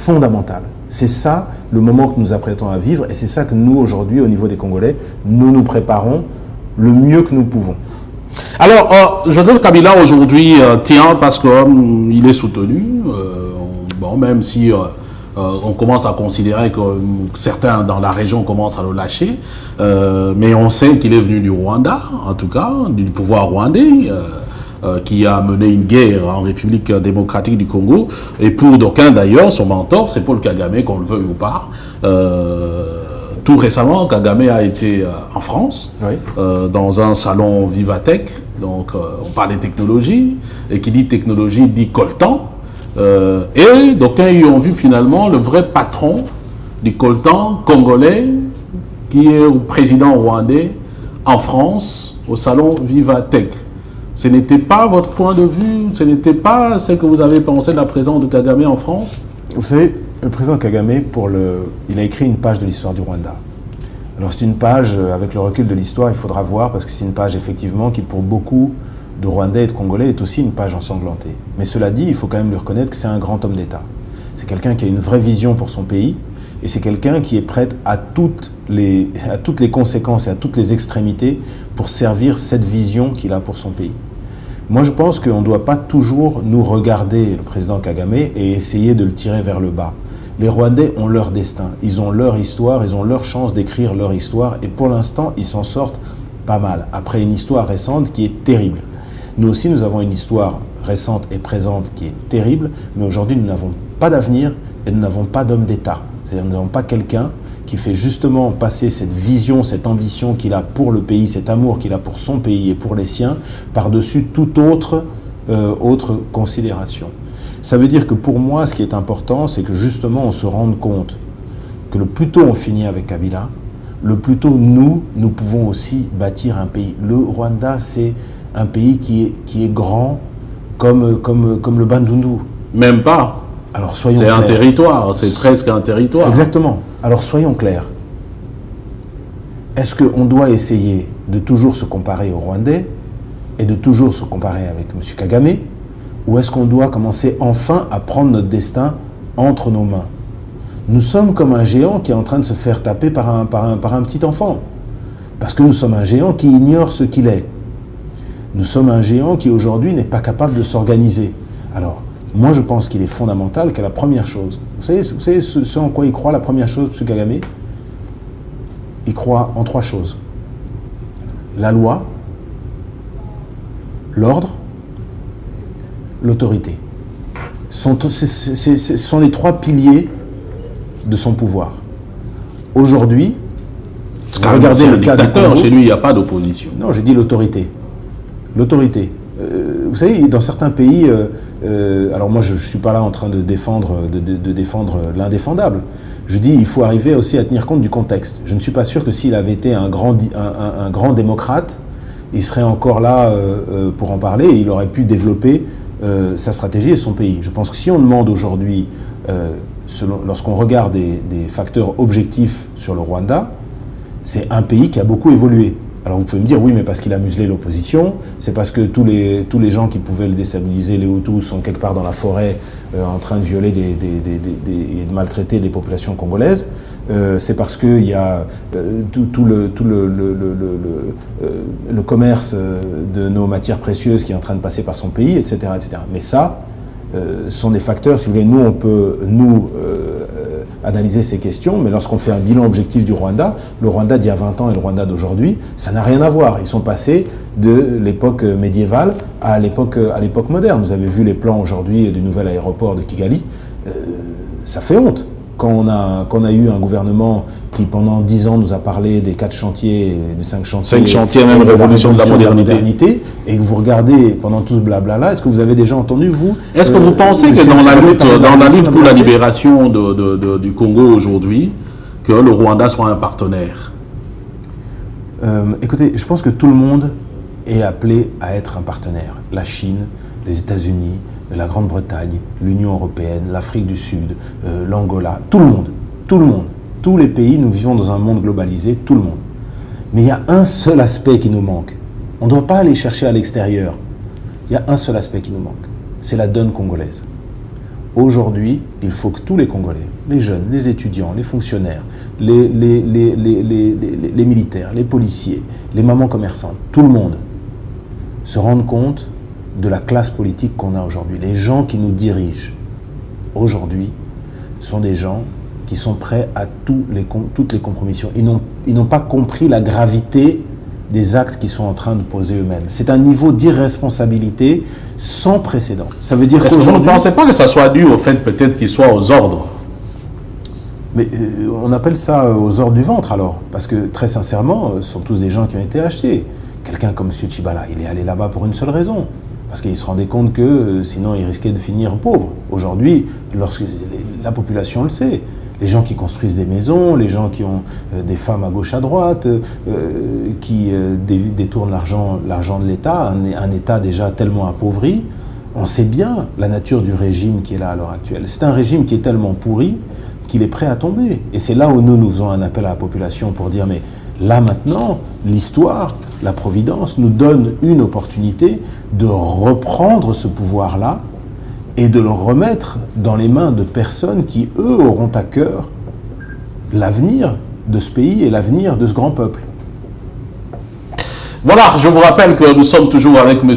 fondamentale. C'est ça le moment que nous apprêtons à vivre et c'est ça que nous, aujourd'hui, au niveau des Congolais, nous préparons le mieux que nous pouvons. Alors, Joseph Kabila aujourd'hui tient parce qu'il est soutenu, même si on commence à considérer que certains dans la région commencent à le lâcher, mais on sait qu'il est venu du Rwanda, en tout cas, du pouvoir rwandais, qui a mené une guerre en République démocratique du Congo, et pour d'aucuns d'ailleurs, son mentor, c'est Paul Kagame, qu'on le veuille ou pas. Tout récemment, Kagame a été en France, oui, dans un salon Vivatech, donc on parle des technologies, et qui dit technologie dit coltan, et d'aucuns y ont vu finalement le vrai patron du coltan congolais, qui est le président rwandais en France, au salon Vivatech. Ce n'était pas votre point de vue, ce n'était pas ce que vous avez pensé de la présence de Kagame en France? Vous savez, le président Kagame, il a écrit une page de l'histoire du Rwanda. Alors c'est une page, avec le recul de l'histoire, il faudra voir, parce que c'est une page effectivement qui pour beaucoup de Rwandais et de Congolais est aussi une page ensanglantée. Mais cela dit, il faut quand même lui reconnaître que c'est un grand homme d'État. C'est quelqu'un qui a une vraie vision pour son pays, et c'est quelqu'un qui est prêt à toutes les conséquences et à toutes les extrémités pour servir cette vision qu'il a pour son pays. Moi, je pense qu'on ne doit pas toujours nous regarder le président Kagame et essayer de le tirer vers le bas. Les Rwandais ont leur destin, ils ont leur histoire, ils ont leur chance d'écrire leur histoire et pour l'instant, ils s'en sortent pas mal, après une histoire récente qui est terrible. Nous aussi, nous avons une histoire récente et présente qui est terrible, mais aujourd'hui, nous n'avons pas d'avenir et nous n'avons pas d'homme d'État. C'est-à-dire nous n'avons pas quelqu'un qui fait justement passer cette vision, cette ambition qu'il a pour le pays, cet amour qu'il a pour son pays et pour les siens, par-dessus toute autre considération. Ça veut dire que pour moi, ce qui est important, c'est que justement on se rende compte que le plus tôt on finit avec Kabila, le plus tôt nous pouvons aussi bâtir un pays. Le Rwanda, c'est un pays qui est grand comme le Bandundu. Même pas. Alors soyons clairs. C'est un territoire, c'est presque un territoire. Exactement. Alors soyons clairs. Est-ce qu'on doit essayer de toujours se comparer aux Rwandais et de toujours se comparer avec M. Kagame, ou est-ce qu'on doit commencer enfin à prendre notre destin entre nos mains? Nous sommes comme un géant qui est en train de se faire taper par un petit enfant. Parce que nous sommes un géant qui ignore ce qu'il est. Nous sommes un géant qui aujourd'hui n'est pas capable de s'organiser. Alors, moi je pense qu'il est fondamental que la première chose, vous savez ce en quoi il croit, la première chose, M. Kagame, il croit en 3 choses. La loi, l'ordre, l'autorité. Ce sont les 3 piliers de son pouvoir. Aujourd'hui, regardez le dictateur, chez lui il n'y a pas d'opposition. Non, j'ai dit l'autorité. L'autorité. Vous savez, dans certains pays, alors moi je ne suis pas là en train de défendre l'indéfendable. Je dis il faut arriver aussi à tenir compte du contexte. Je ne suis pas sûr que s'il avait été un grand démocrate, il serait encore là pour en parler et il aurait pu développer sa stratégie et son pays. Je pense que si on demande aujourd'hui, lorsqu'on regarde des facteurs objectifs sur le Rwanda, c'est un pays qui a beaucoup évolué. Alors vous pouvez me dire, oui, mais parce qu'il a muselé l'opposition, c'est parce que tous les gens qui pouvaient le déstabiliser, les Hutus, sont quelque part dans la forêt en train de violer et de maltraiter des populations congolaises. C'est parce qu'il y a tout le commerce de nos matières précieuses qui est en train de passer par son pays, etc. etc. Mais ça, sont des facteurs, si vous voulez, nous, on peut analyser ces questions, mais lorsqu'on fait un bilan objectif du Rwanda, le Rwanda d'il y a 20 ans et le Rwanda d'aujourd'hui, ça n'a rien à voir. Ils sont passés de l'époque médiévale à l'époque moderne. Vous avez vu les plans aujourd'hui du nouvel aéroport de Kigali, ça fait honte. Quand on a eu un gouvernement qui pendant 10 ans nous a parlé des 4 chantiers, des 5 chantiers... 5 chantiers, même révolution de la modernité. Et que vous regardez pendant tout ce blabla-là, est-ce que vous avez déjà entendu, vous... Est-ce que vous pensez que dans la lutte pour la libération du Congo aujourd'hui, que le Rwanda soit un partenaire? Écoutez, je pense que tout le monde est appelé à être un partenaire. La Chine, les États-Unis, la Grande-Bretagne, l'Union européenne, l'Afrique du Sud, l'Angola, tout le monde, tous les pays, nous vivons dans un monde globalisé, tout le monde. Mais il y a un seul aspect qui nous manque. On ne doit pas aller chercher à l'extérieur. Il y a un seul aspect qui nous manque. C'est la donne congolaise. Aujourd'hui, il faut que tous les Congolais, les jeunes, les étudiants, les fonctionnaires, les militaires, les policiers, les mamans commerçantes, tout le monde se rendent compte de la classe politique qu'on a aujourd'hui. Les gens qui nous dirigent aujourd'hui sont des gens qui sont prêts à toutes les compromissions. Ils n'ont pas compris la gravité des actes qu'ils sont en train de poser eux-mêmes. C'est un niveau d'irresponsabilité sans précédent. Ça veut dire qu'aujourd'hui... Est-ce que vous ne pensez pas que ça soit dû au fait peut-être qu'ils soient aux ordres? Mais on appelle ça aux ordres du ventre alors. Parce que très sincèrement, ce sont tous des gens qui ont été achetés. Quelqu'un comme M. Tchibala, il est allé là-bas pour une seule raison. Parce qu'il se rendait compte que sinon il risquait de finir pauvre. Aujourd'hui, la population le sait. Les gens qui construisent des maisons, les gens qui ont des femmes à gauche à droite, qui détournent l'argent de l'État, un État déjà tellement appauvri, on sait bien la nature du régime qui est là à l'heure actuelle. C'est un régime qui est tellement pourri qu'il est prêt à tomber. Et c'est là où nous faisons un appel à la population pour dire mais là maintenant, l'histoire, la Providence nous donne une opportunité de reprendre ce pouvoir-là et de le remettre dans les mains de personnes qui, eux, auront à cœur l'avenir de ce pays et l'avenir de ce grand peuple. Voilà, je vous rappelle que nous sommes toujours avec M.